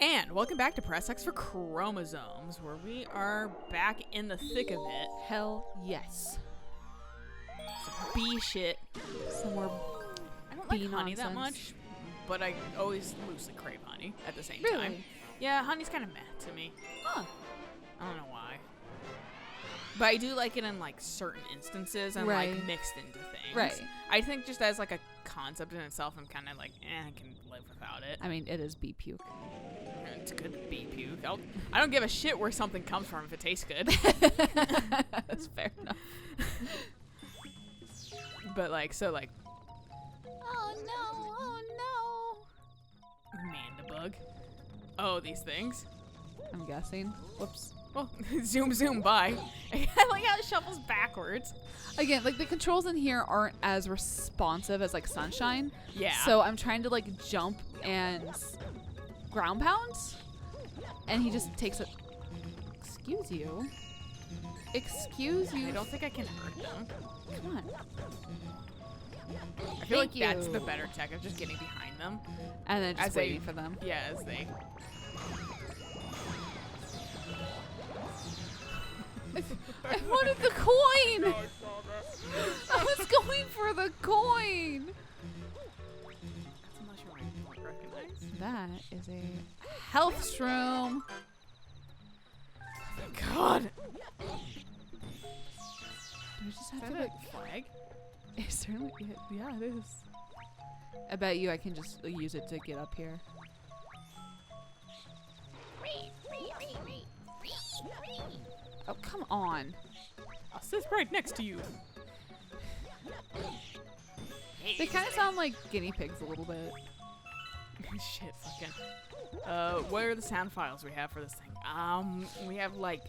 And welcome back to Press X for Chromosomes, where we are back in the thick of it. Hell yes. Some bee shit. Some more I don't like bee honey that nonsense. much, but I always loosely crave honey at the same Really? time. Yeah, honey's kind of meh to me. Huh. I don't know why. But I do like it in like certain instances and Right. like mixed into things. Right. I think just as like a concept in itself, I'm kind of like, I can live without it. I mean, it is bee puke. It's good bee puke. I don't give a shit where something comes from if it tastes good. That's fair enough. But like, so like, Oh no. mandibug. Oh, these things. I'm guessing. Whoops. Well, zoom by. I like how it shuffles backwards. Again, like the controls in here aren't as responsive as like Sunshine. Yeah. So I'm trying to like jump and ground pound, and he just takes it. Excuse you. Excuse you. I don't think I can hurt them. Come on. I feel like Thank that's you. the better tech of just getting behind them. And then just As they- waiting for them. Yeah, as they. I wanted the coin. I was going for the coin. That's a mushroom I don't recognize. That is a health shroom. God. Do we just Is have that to a like? flag? It certainly, yeah, it is. I bet you I can just use it to get up here. Oh, come on. I'll sit right next to you. They kind of sound like guinea pigs a little bit. Shit, fucking. What are the sound files we have for this thing? We have like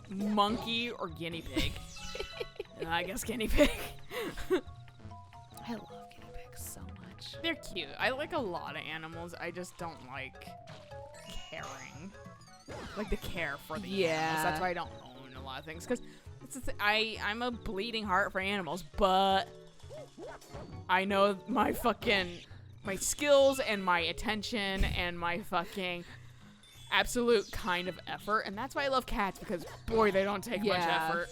monkey or guinea pig. I guess guinea pig. I love guinea pigs so much. They're cute. I like a lot of animals. I just don't like caring. Like the care for the animals. Yeah. That's why I don't own a lot of things. Because I'm a bleeding heart for animals, but I know my skills and my attention and my fucking absolute kind of effort. And that's why I love cats, because boy, they don't take much Yeah. effort.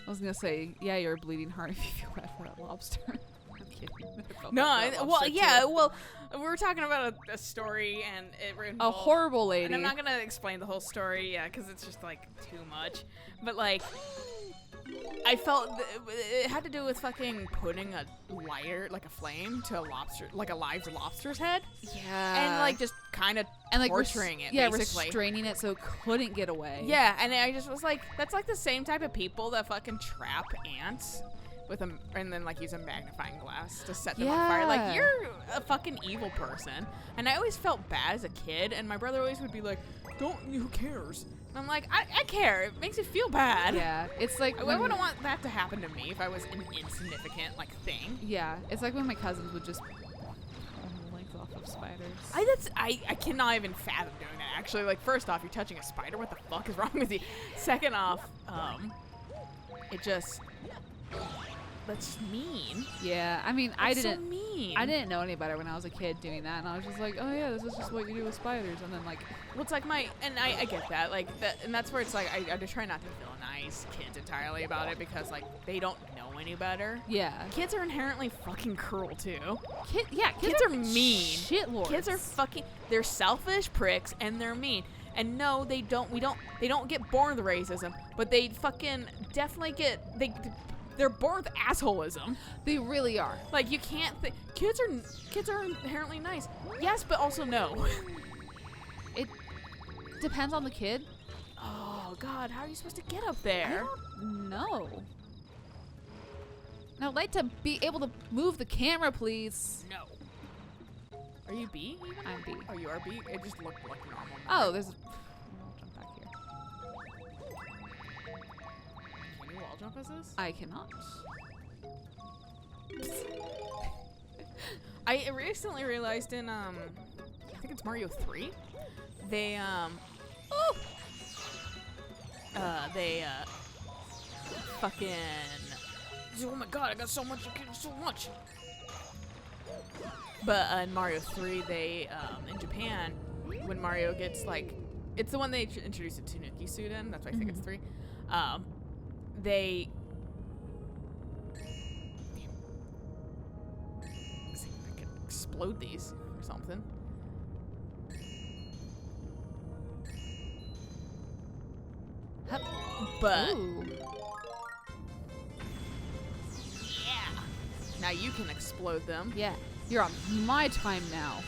I was gonna say, yeah, you're a bleeding heart if you feel bad for that lobster. I'm kidding. I felt No, bad for that well, lobster, yeah, too. well, we were talking about a story, and it A involved, horrible lady. and I'm not gonna explain the whole story, yeah, because it's just like too much. But like, I felt it had to do with fucking putting a lighter, like a flame, to a lobster, like a live lobster's head, Yeah. and like just kind of and like torturing it, yeah, basically. restraining it so it couldn't get away. Yeah, and I just was like, that's like the same type of people that fucking trap ants with them, and then like use a magnifying glass to set them on fire. Like, Yeah. you're a fucking evil person. And I always felt bad as a kid, and my brother always would be like, who cares? And I'm like, I care. It makes me feel bad. Yeah, it's like I wouldn't want that to happen to me if I was an insignificant like thing. Yeah, it's like when my cousins would just pull the legs off of spiders. I cannot even fathom doing that. Actually, like, first off, you're touching a spider. What the fuck is wrong with you? Second off, that's mean. Yeah, I mean, I That's so didn't. mean. I didn't know any better when I was a kid doing that, and I was just like, oh yeah, this is just what you do with spiders, and then like, Well, it's like I get that, like that, and that's where it's like I just try not to villainize kids entirely about it, because like they don't know any better. yeah, Kids are inherently fucking cruel too. kids are mean. Shitlords. Kids are they're selfish pricks, and they're mean. And no, they don't get born with racism, but they fucking definitely they're born with assholism. They really are. Like, you can't kids are inherently nice. Yes, but also no. It depends on the kid. Oh God, how are you supposed to get up I there? don't know. And I'd like to be able to move the camera, please. No. Are you B? Even? I'm B. Oh, you are B? It just looked like normal. Oh, there's. I'll jump back here. Can you wall jump as this? I cannot. I recently realized in I think it's Mario 3. They fucking, oh my God, I got so much, so much. But in Mario 3, they in Japan, when Mario gets like, it's the one they introduced a Tanuki suit in. That's why I think it's 3. They. Let's see if I can explode these or something. Hup. But Ooh. yeah, now you can explode them. Yeah, you're on my time now.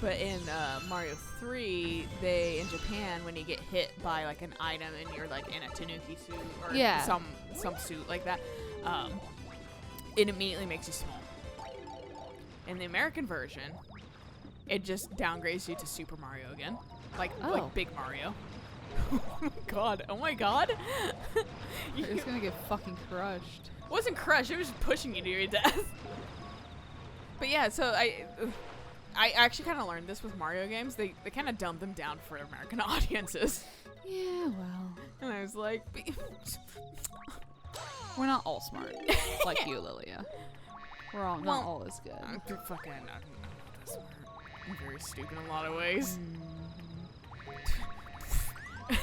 But in Mario 3, in Japan, when you get hit by like an item and you're like in a Tanuki suit or some suit like that, it immediately makes you small. In the American version, it just downgrades you to Super Mario again, like Big Mario. Oh my god! You're just gonna get fucking crushed. It wasn't crushed, it was just pushing you to your death. But yeah, so I actually kind of learned this with Mario games. They kind of dumbed them down for American audiences. Yeah, well. And I was like, We're not all smart like you, Lilia. We're all not all as good. I'm fucking not that smart. I'm very stupid in a lot of ways. I'm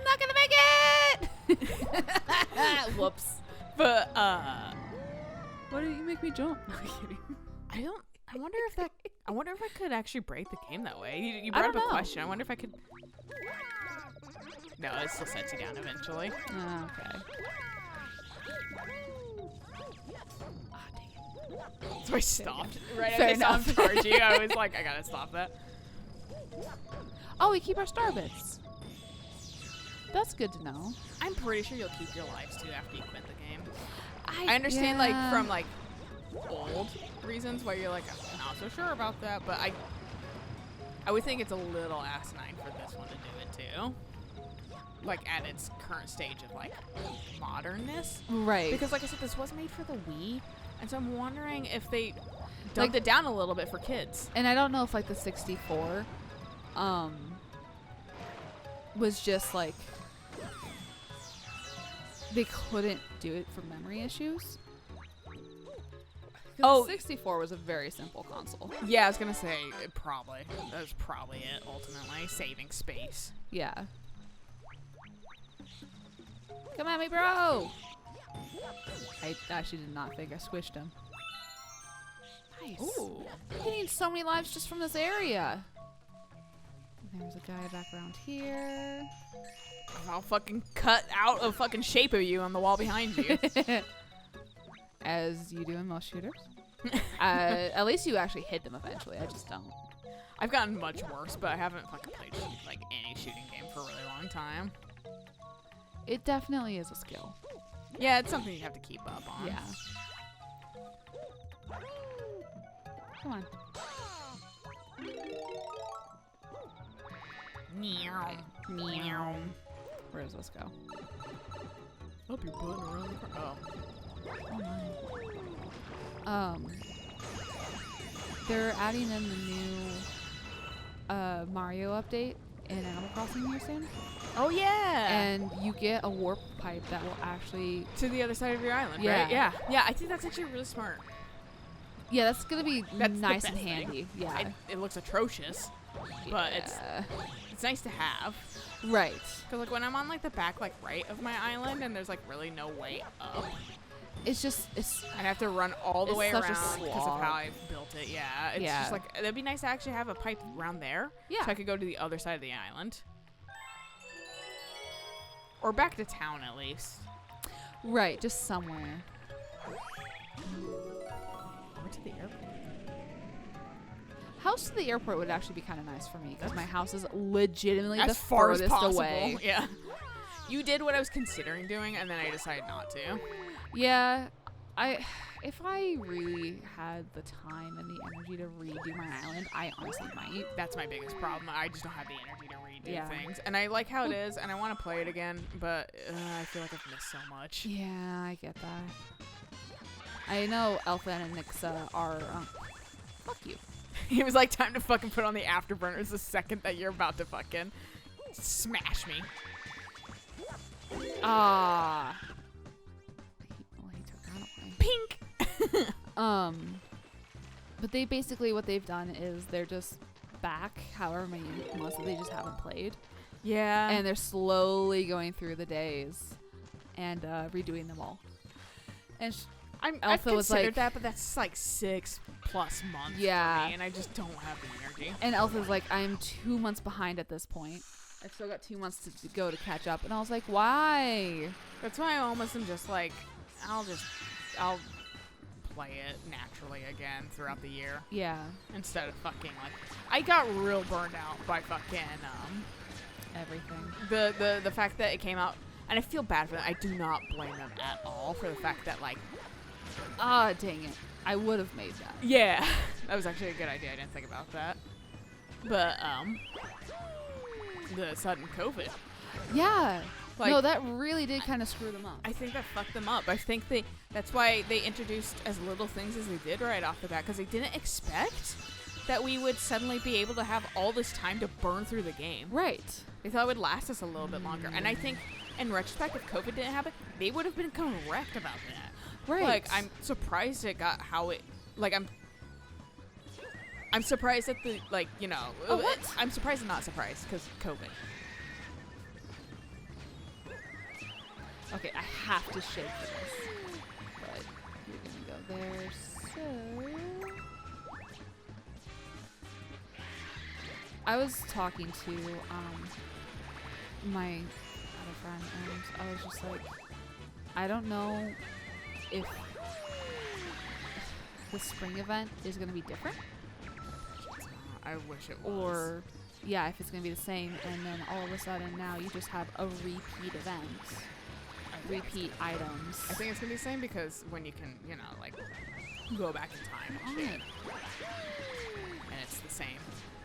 not gonna make it! Whoops. But, Why did you make me jump? I wonder if I could actually break the game that way. You brought up a question. I wonder if I could. No, it still sets you down eventually. Oh, okay. So I stopped. Right as I saw him charge you, I was like, I gotta stop that. Oh, we keep our star bits. That's good to know. I'm pretty sure you'll keep your lives too after you quit the game. I understand, like, from like old reasons why you're like, I'm not so sure about that, but I would think it's a little asinine for this one to do it too. Like at its current stage of like modernness. Right. Because like I said, this was made for the Wii, and so I'm wondering if they dumbed it down a little bit for kids. And I don't know if like the 64 was just like they couldn't do it for memory issues. The 64 was a very simple console. Yeah, I was gonna say that was probably it ultimately, saving space. Yeah. Come at me, bro! I actually did not think I squished him. Nice. Ooh. You need so many lives just from this area. There's a guy back around here. I'll fucking cut out a fucking shape of you on the wall behind you. As you do in most shooters. At least you actually hit them eventually. I just don't. I've gotten much worse, but I haven't fucking played like any shooting game for a really long time. It definitely is a skill. Yeah, it's something you have to keep up on. Yeah. Come on. Meow. Meow. Where does this go? Up your butt around the front. Oh my. They're adding in the new Mario update in Animal Crossing here soon. Oh yeah. And you get a warp pipe that will actually to the other side of your island, yeah. right? Yeah. Yeah, I think that's actually really smart. Yeah, that's gonna be nice and thing. handy. Yeah. It looks atrocious, but it's nice to have. Right. Because like when I'm on like the back like right of my island and there's like really no way up. It's just I have to run all the way around such a because of how I built it. Yeah, it's just like it'd be nice to actually have a pipe around there. Yeah. So I could go to the other side of the island, or back to town at least. Right, just somewhere. Or to the airport. House to the airport would actually be kind of nice for me because my house is legitimately as the far as furthest possible. away. Yeah. You did what I was considering doing, and then I decided not to. Yeah, if I really had the time and the energy to redo my island, I honestly might. That's my biggest problem. I just don't have the energy to redo Yeah. things, and I like how it is, and I want to play it again, but I feel like I've missed so much. Yeah, I get that. I know Elfa and Nixa are. Fuck you. It was like time to fucking put on the afterburners the second that you're about to fucking smash me. Ah. He took that away. Pink. But they basically, what they've done is they're just back however many months that they just haven't played. Yeah. And they're slowly going through the days and redoing them all. And I've Alpha was considered like, that, but that's like 6+ months Yeah. for me, and I just don't have the energy. and Alpha's like, I'm 2 months behind at this point. I've still got 2 months to go to catch up. And I was like, why? That's why I almost am just like, I'll play it naturally again throughout the year Yeah. instead of fucking like. I got real burned out by fucking Everything. the fact that it came out, and I feel bad for them. I do not blame them at all for the fact that like. Ah, dang it. I would have made that. Yeah, that was actually a good idea. I didn't think about that. But the sudden COVID. Yeah. Like, no, that really did kind of screw them up. I think that fucked them up. I think that's why they introduced as little things as they did right off the bat, because they didn't expect that we would suddenly be able to have all this time to burn through the game. Right. They thought it would last us a little bit longer. And I think, in retrospect, if COVID didn't happen, they would have been correct about that. Right. Like, I'm surprised it got how it... Like, I'm surprised that the, like, you know... Oh, what? I'm surprised and not surprised, because COVID. Okay, I have to shake this. But you're gonna go there, so... I was talking to my other friend, and I was just like, I don't know if the spring event is gonna be different, I wish it was. or yeah, if it's gonna be the same, and then all of a sudden now you just have a repeat event, repeat items. I think it's going to be the same because when you can, you know, like, go back in time and shit. And it's the same.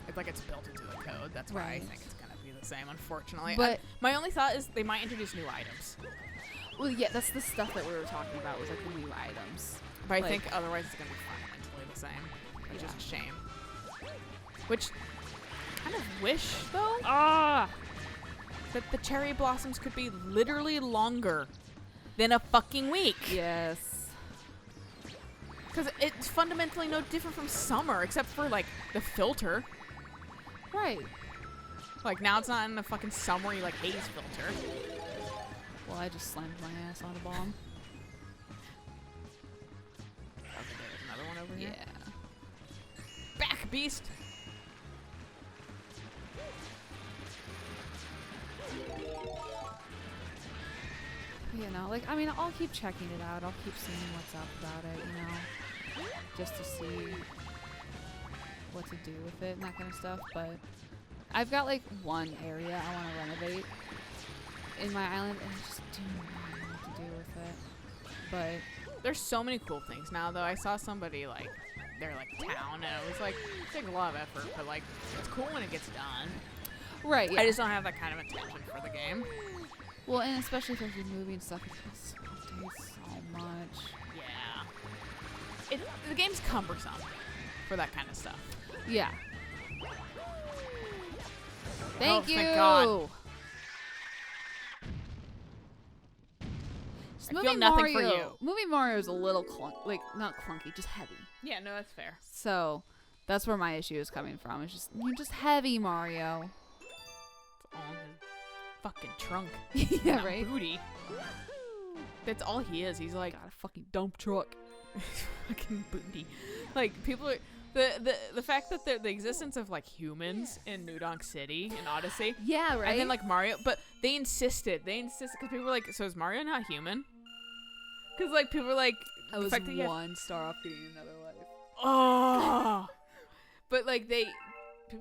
It's like it's built into the code. That's why I Right. think it's going to be the same, unfortunately. But my only thought is they might introduce new items. well, yeah, that's the stuff that we were talking about, was like the new items. But I Like- think otherwise it's going to be fundamentally the same, which is Yeah. a shame. Which I kind of wish, though, that the cherry blossoms could be literally longer than a fucking week. Yes. Because it's fundamentally no different from summer, except for, like, the filter. Right. Like, now it's not in a fucking summery, like, haze filter. Well, I just slammed my ass on a bomb. Okay, there's another one over here. Yeah. Back, beast! You know, like, I mean, I'll keep checking it out. I'll keep seeing what's up about it, you know, just to see what to do with it and that kind of stuff. But I've got, like, one area I want to renovate in my island, and I just do not know what to do with it. But There's so many cool things now, though. I saw somebody, like, their, like, town, and it was, like, it takes a lot of effort, but, like, it's cool when it gets done. right, yeah. I just don't have that kind of attention for the game. Well, and especially if you're moving stuff, it takes so much. Yeah. The game's cumbersome for that kind of stuff. Yeah. Thank you. Thank God. Just I feel moving nothing for Mario, you. Moving Mario is a little like not clunky, just heavy. Yeah, no, that's fair. So that's where my issue is coming from. It's just you're just heavy, Mario. It's all in his fucking trunk. Yeah, Not right. Booty. That's all he is. He's like Got a fucking dump truck. fucking booty. Like, people are the fact that the existence of, like, humans in New Donk City in Odyssey, Yeah, right. and then, like, Mario, but they insisted because people were like, so is Mario not human? Because, like, people were like, I the was fact that you have- one star off getting another life. oh, but, like, people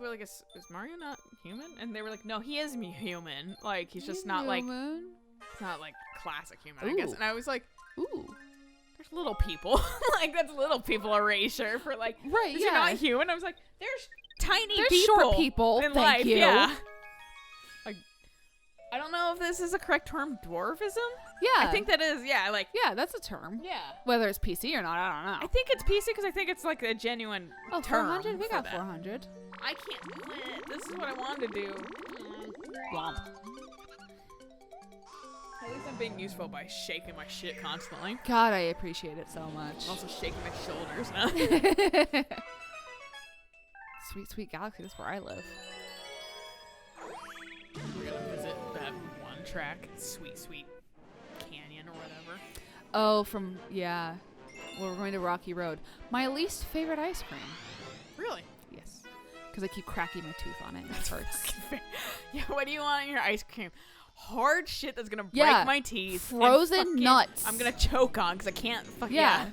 were like, is Mario not human? And they were like, no, he is human. Like, he's just not like, it's not like classic human, I guess. Ooh. And I was like, Ooh. there's little people. Like, that's little people erasure for, like, Right. you're not human. I was like, there's tiny There's people short people. in Thank life. you. Yeah. Like, I don't know if this is a correct term, dwarfism. Yeah. I think that is. Yeah, like, Yeah, that's a term. yeah. Whether it's PC or not, I don't know. I think it's PC because I think it's like a genuine term. 400? We for got that. 400. I can't do it. This is what I wanted to do. Blomp. At least I'm being useful by shaking my shit constantly. God, I appreciate it so much. Also shaking my shoulders now. Sweet, sweet Galaxy. That's where I live. We're gonna visit that one track, Sweet Sweet Canyon or whatever. Oh, yeah. Well, we're going to Rocky Road. My least favorite ice cream. Really? Yes. Because I keep cracking my tooth on it. And it hurts. Yeah, what do you want in your ice cream? Hard shit that's gonna break my teeth. Frozen nuts. I'm gonna choke on because I can't fucking. Yeah.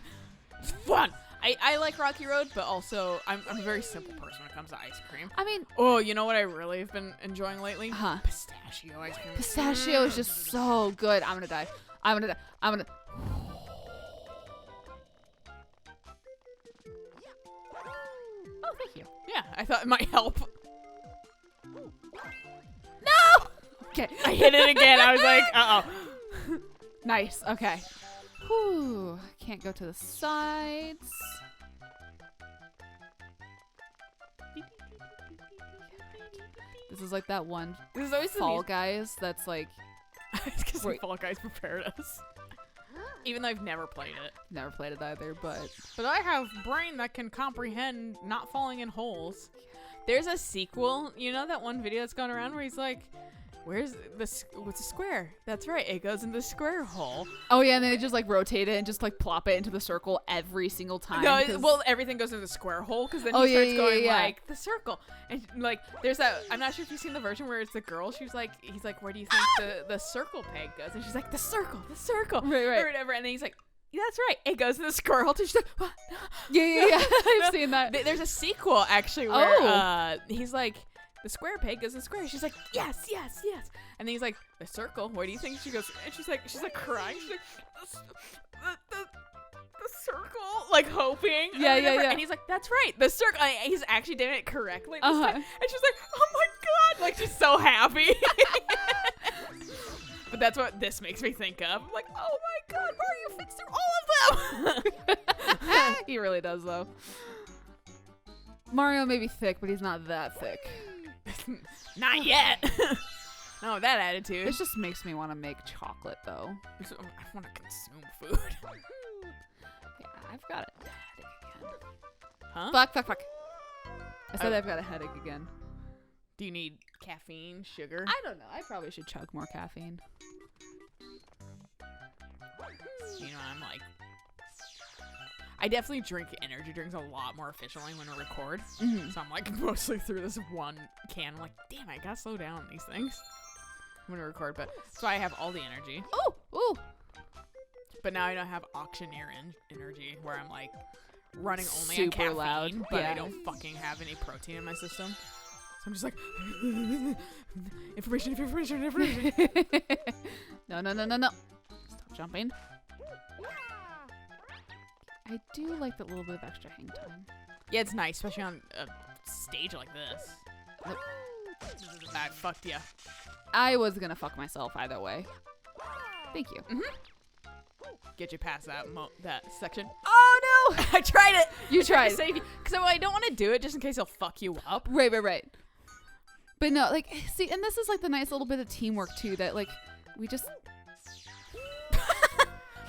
It's fun. I like Rocky Road, but also I'm a very simple person when it comes to ice cream. I mean, oh, you know what I really have been enjoying lately? Huh. Pistachio ice cream. Pistachio is just so good. I'm gonna die. I'm gonna. Oh, thank you. Yeah, I thought it might help. No. Okay. I hit it again. I was like, uh-oh. Nice. Okay. Whew. Can't go to the sides. This is like that one This is always Fall Guys that's like... It's because Wait. Fall Guys prepared us. Even though I've never played it. Never played it either, but... But I have brain that can comprehend not falling in holes. There's a sequel. You know that one video that's going around where he's like, what's the square? That's right. It goes in the square hole. Oh yeah, and then they just like rotate it and just like plop it into the circle every single time. No, well, everything goes into the square hole because then Oh, he yeah, starts yeah, going yeah. like the circle, and like there's that. I'm not sure if you've seen the version where it's the girl. He's like, where do you think the circle peg goes? And she's like, the circle, Right, right. or whatever. And then he's like, that's right. It goes in the square hole. She's like, what? Yeah. I've seen that. There's a sequel actually where he's like, the square peg goes in the square. She's like, yes. And then he's like, the circle. Where do you think she goes? And she's like crying. She's like, the circle, like hoping. Yeah. And he's like, that's right, the circle. And he's actually doing it correctly this time. And she's like, oh my god, like she's so happy. But that's what this makes me think of. I'm like, oh my god, Mario fixed all of them. He really does though. Mario may be thick, but he's not that thick. Not yet. No, that attitude. This just makes me want to make chocolate though. I want to consume food. Yeah, I've got a headache again. Huh? Fuck. I said I've got a headache again. Do you need caffeine, sugar? I don't know. I probably should chug more caffeine. You know, I'm like, I definitely drink energy drinks a lot more efficiently when I record. Mm-hmm. So I'm like mostly through this one can. I'm like, damn, I gotta slow down these things when I record. But so I have all the energy. Ooh. But now I don't have auctioneer energy where I'm like running only Super on caffeine, loud. but Yeah. I don't fucking have any protein in my system. So I'm just like, information. No. Stop jumping. I do like that little bit of extra hang time. Yeah, it's nice, especially on a stage like this. Nope. I fucked you. I was gonna fuck myself either way. Thank you. Get you past that section. Oh no! I tried it. You tried. to save you because I don't want to do it just in case he'll fuck you up. Right. But no, like, see, and this is like the nice little bit of teamwork too, that like, we just...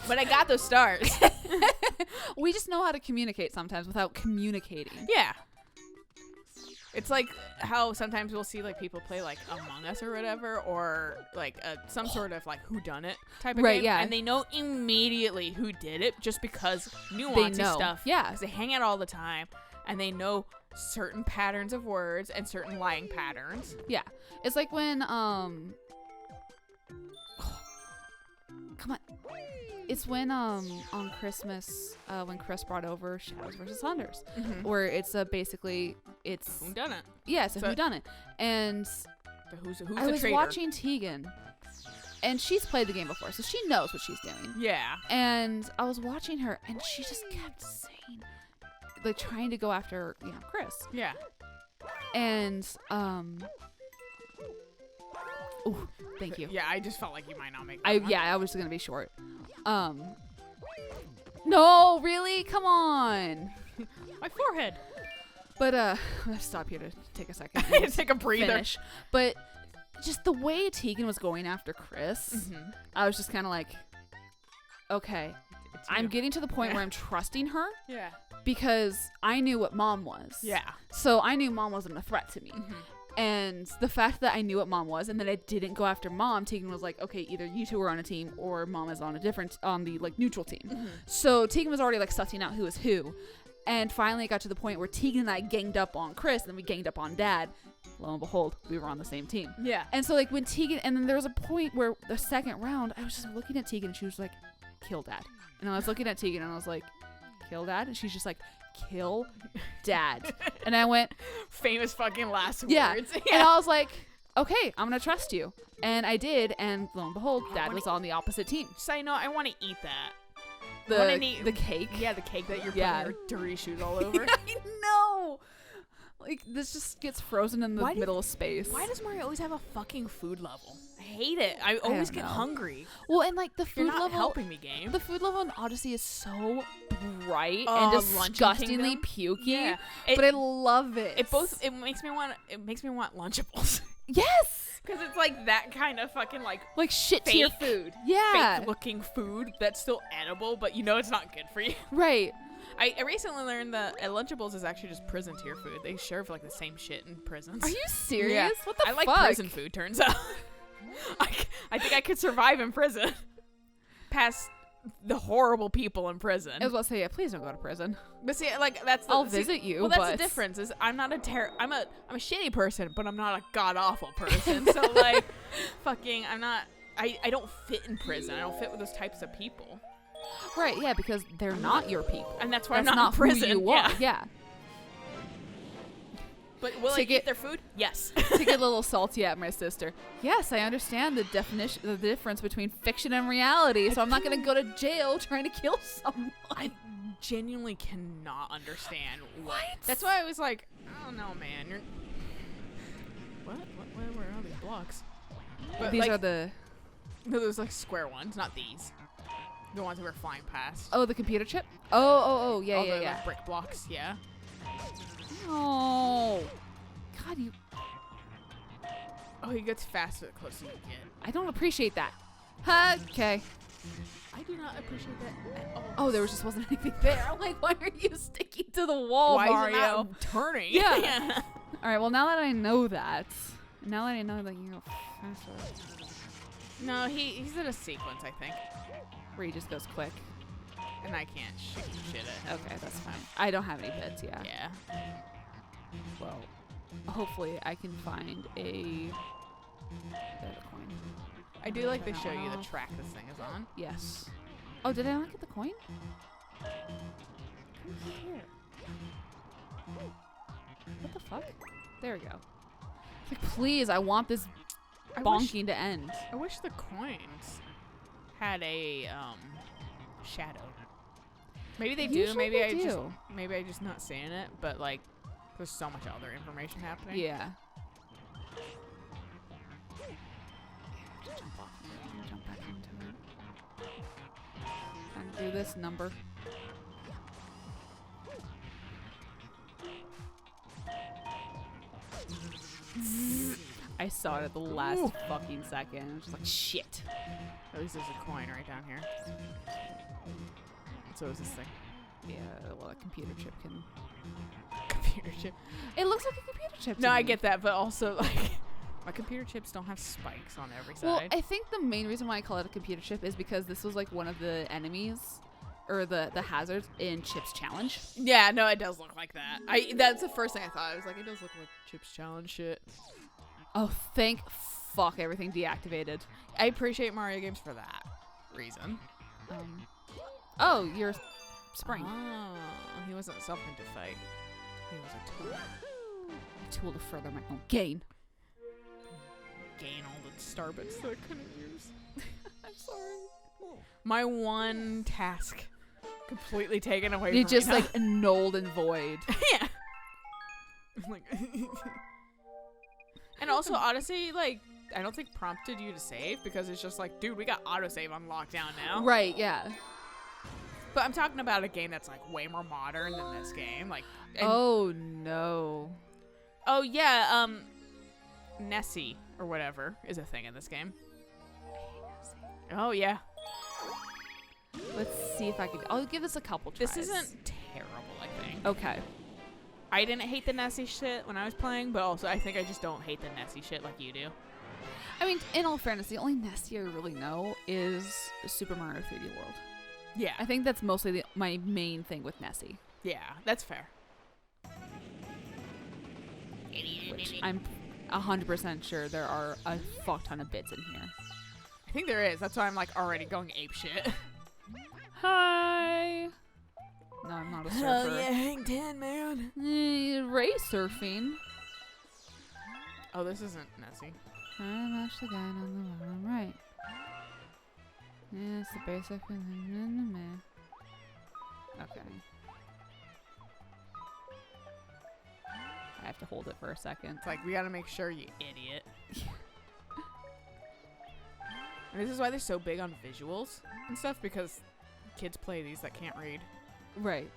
But I got those stars. We just know how to communicate sometimes without communicating. Yeah. It's like how sometimes we'll see like people play like Among Us or whatever, or like some sort of like whodunit type of Right, game, yeah. and they know immediately who did it just because They nuancey know. stuff. Yeah. 'Cause they hang out all the time, and they know certain patterns of words and certain lying patterns. Yeah. It's like when, come on. It's when, on Christmas, when Chris brought over Shadows vs. Hunters, where it's basically, it's... Whodunit. Yeah, it's a whodunit. And Who's I the was traitor? watching Tegan, and she's played the game before, so she knows what she's doing. Yeah. And I was watching her, and she just kept saying, like, trying to go after, Chris. Yeah. And, ooh, thank you. Yeah, I just felt like you might not make that one. I was gonna be short. No, really? Come on. My forehead. But, I'm gonna stop here to take a second. Take a breather. Finish. But just the way Tegan was going after Chris, I was just kind of like, okay, I'm getting to the point where I'm trusting her. Yeah. Because I knew what Mom was. Yeah. So I knew Mom wasn't a threat to me. And the fact that I knew what Mom was and that I didn't go after Mom, Tegan was like, okay, either you two are on a team or Mom is on the like neutral team. So Tegan was already like sussing out who was who. And finally it got to the point where Tegan and I ganged up on Chris and then we ganged up on Dad. Lo and behold, we were on the same team. Yeah. And so like when Tegan, and then there was a point where the second round, I was just looking at Tegan and she was like, kill Dad. And I was looking at Tegan and I was like, kill Dad? And she's just like, kill Dad. And I went, famous fucking last words. Yeah. And I was like, okay, I'm gonna trust you. And I did, and lo and behold, Dad was on the opposite team. So I know I want to eat that. The cake. Yeah, the cake that you're putting your dirty shoes all over. I know. Like, this just gets frozen in the middle of space. Why does Mario always have a fucking food level? I hate it. I always get hungry. Well, and like the food You're not level, helping me, game. the food level in Odyssey is so bright and disgustingly pukey. Yeah. But I love it. It makes me want Lunchables. Yes. Because it's like that kind of fucking like shit tier fake food. Yeah. fake looking food that's still edible, but you know it's not good for you. Right. I recently learned that Lunchables is actually just prison tier food. They serve like the same shit in prisons. Are you serious? Yeah. What the I fuck? like prison food, turns out. I think I could survive in prison. Past the horrible people in prison. I was about to say, yeah, please don't go to prison. But see, like that's I'll visit you. Well, that's but the difference. Is I'm not I'm a shitty person, but I'm not a god awful person. So like, fucking, I don't fit in prison. I don't fit with those types of people. Right, yeah, because they're not your people. And that's why I'm not not in prison. Who you are. Yeah. But will I eat their food? Yes. To get a little salty at my sister. Yes, I understand the difference between fiction and reality, so I'm not going to go to jail trying to kill someone. I genuinely cannot understand what. That's why I was like, I don't know, man. You're where are these blocks? But these like, are the... No, those like square ones, not these. The ones that we're flying past. Oh, the computer chip? Oh, yeah, yeah. Like brick blocks, yeah. Oh. God, you... Oh, he gets faster the closer you get. I don't appreciate that. Okay. I do not appreciate that at all. Oh, there just wasn't anything there. I'm like, why are you sticking to the wall, Why Mario? is it not turning? Yeah. All right, well, now that I know that you go faster. No, he's in a sequence, I think. Where he just goes quick. And I can't shoot shit at him. Okay, that's fine. I don't have any bits, yeah. Yeah. Well, hopefully I can find a coin. I do like they show you the track this thing is on. Yes. Oh, did I not get the coin? Come here. What the fuck? There we go. It's like, please, I want this bonking to end. I wish the coins had a shadow. Maybe they do. Usually Maybe they maybe I just not seeing it. But like, there's so much other information happening. Yeah. Jump back into it. And do this number. I saw it at the last fucking second. I was just like, shit. At least there's a coin right down here. So is this thing. Yeah, well, a computer chip can... Computer chip. It looks like a computer chip to No, me. I get that, but also, like, my computer chips don't have spikes on every side. Well, I think the main reason why I call it a computer chip is because this was, like, one of the enemies, or the hazards in Chip's Challenge. Yeah, no, it does look like that. That's the first thing I thought. I was like, it does look like Chip's Challenge shit. Oh, thank fuck, everything deactivated. I appreciate Mario games for that reason. Oh, you're Spring. Oh, he wasn't something to fight. He was a tool. A tool to further my own gain. Gain all the star bits that I couldn't use. I'm sorry. My one task completely taken away You from just me. like nulled and void. Yeah. Like and also, Odyssey, like, I don't think prompted you to save because it's just like, dude, we got autosave on lockdown now. Right, yeah. But I'm talking about a game that's like way more modern than this game. Like, oh no. Oh yeah, Nessie or whatever is a thing in this game. Oh, yeah. Let's see if I can. I'll give this a couple tries. This isn't terrible, I think. Okay. I didn't hate the Nessie shit when I was playing, but also I think I just don't hate the Nessie shit like you do. I mean, in all fairness, the only Nessie I really know is Super Mario 3D World. Yeah. I think that's mostly my main thing with Nessie. Yeah, that's fair. Which I'm 100% sure there are a fuck ton of bits in here. I think there is. That's why I'm like already going ape shit. Hi. No, I'm not a surfer. Hell yeah, hang 10, man. Ray surfing. Oh, this isn't Nessie. I match the guy on the bottom right. Yeah, it's the basic. Okay. I have to hold it for a second. It's like, we gotta make sure, you idiot. And this is why they're so big on visuals and stuff, because kids play these that can't read. Right.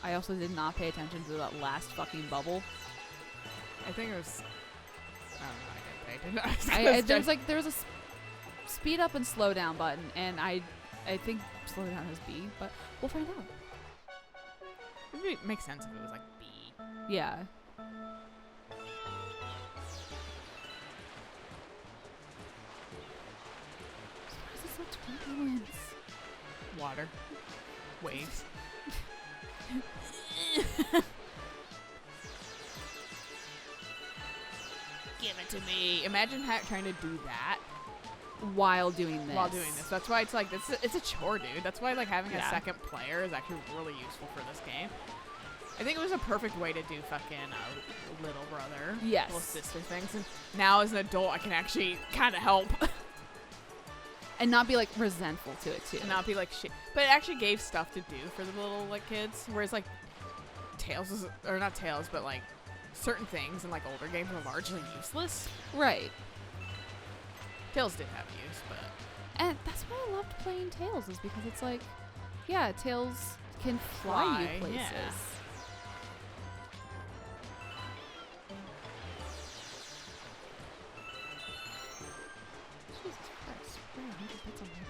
I also did not pay attention to that last fucking bubble. I think it was... I don't know, I didn't pay attention. There was a speed up and slow down button, and I think slow down is B, but we'll find out. It would make sense if it was like B. Yeah. Why is it so turbulent? Water. Waves. Give it to me. Imagine trying to do that while doing this. That's why it's like it's a chore, dude. That's why like having a second player is actually really useful for this game. I think it was a perfect way to do fucking little brother, little sister things. And now as an adult, I can actually kind of help. And not be like resentful to it too. And not be like shit. But it actually gave stuff to do for the little like kids. Whereas like Tails or not Tails, but like certain things in like older games are largely useless. Right. Tails did have use, but and that's why I loved playing Tails, is because it's like, yeah, Tails can fly you places. Yeah. Jesus Christ, we're 100 bits already.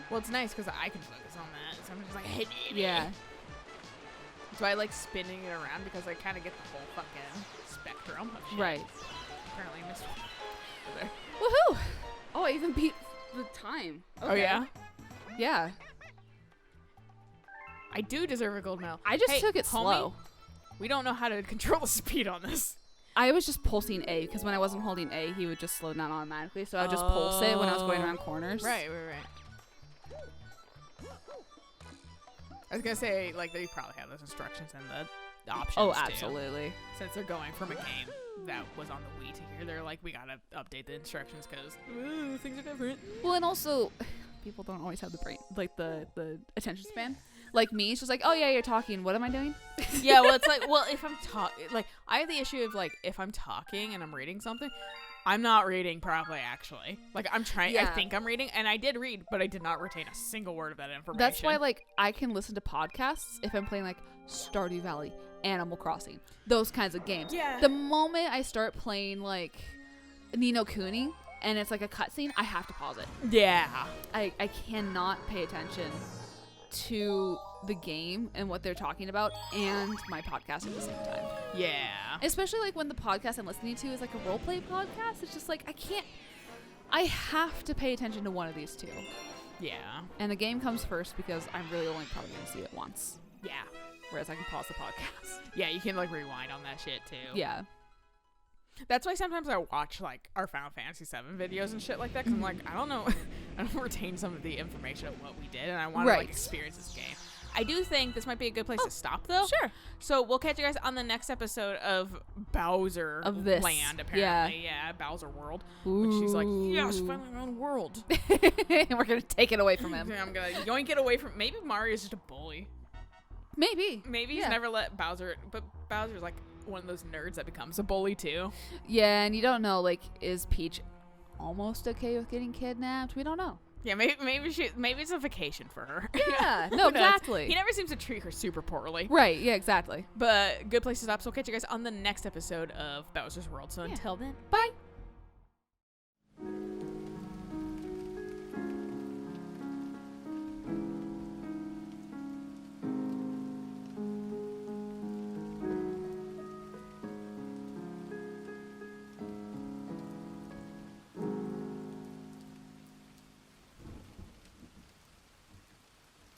Well, it's nice because I can focus on that. So I'm just like, hey, baby. Yeah. So I like spinning it around because I kind of get the whole fucking spectrum of shit. Right. Apparently I missed one over there. Woohoo! Oh, I even beat the time. Okay. Oh, yeah? Yeah. I do deserve a gold medal. I just took it homie, slow. We don't know how to control the speed on this. I was just pulsing A, because when I wasn't holding A, he would just slow down automatically. So I would just pulse it when I was going around corners. Right. I was gonna say, like, they probably have those instructions in the options, Oh, absolutely. too. Since they're going from a game that was on the Wii to here, they're like, we gotta update the instructions because things are different. Well, and also, people don't always have the brain, like the attention span. Like me, it's just like, oh yeah, you're talking. What am I doing? Yeah, well, it's like, well, if I'm talking, like, I have the issue of, like, if I'm talking and I'm reading something, I'm not reading properly, actually. Like, I'm trying, I think I'm reading, and I did read, but I did not retain a single word of that information. That's why, like, I can listen to podcasts if I'm playing, like, Stardew Valley, Animal Crossing, those kinds of games. Yeah. The moment I start playing, like, Ni no Kuni, and it's, like, a cutscene, I have to pause it. Yeah. I cannot pay attention to the game and what they're talking about and my podcast at the same time. Yeah. Especially like when the podcast I'm listening to is like a roleplay podcast. It's just like I have to pay attention to one of these two. Yeah. And the game comes first because I'm really only probably going to see it once. Yeah. Whereas I can pause the podcast. Yeah, you can like rewind on that shit too. Yeah. That's why sometimes I watch like our Final Fantasy VII videos and shit like that, because I'm like, I don't know, I don't retain some of the information of what we did, and I want to like experience this game. I do think this might be a good place to stop, though. Sure. So we'll catch you guys on the next episode of Bowser of this Land, apparently. Yeah, Bowser World. Ooh. Which she's like, yes, finally my own world. We're gonna take it away from him. I'm gonna yoink it away from. Maybe Mario's just a bully. Maybe he's never let Bowser, but Bowser's like one of those nerds that becomes a bully too. Yeah, and you don't know, like, is Peach almost okay with getting kidnapped? We don't know. Yeah, maybe it's a vacation for her. Yeah, Who no, knows? exactly. He never seems to treat her super poorly. Right, yeah, exactly. But good place to stop. So we'll catch you guys on the next episode of Bowser's World. So Yeah. until then, Bye.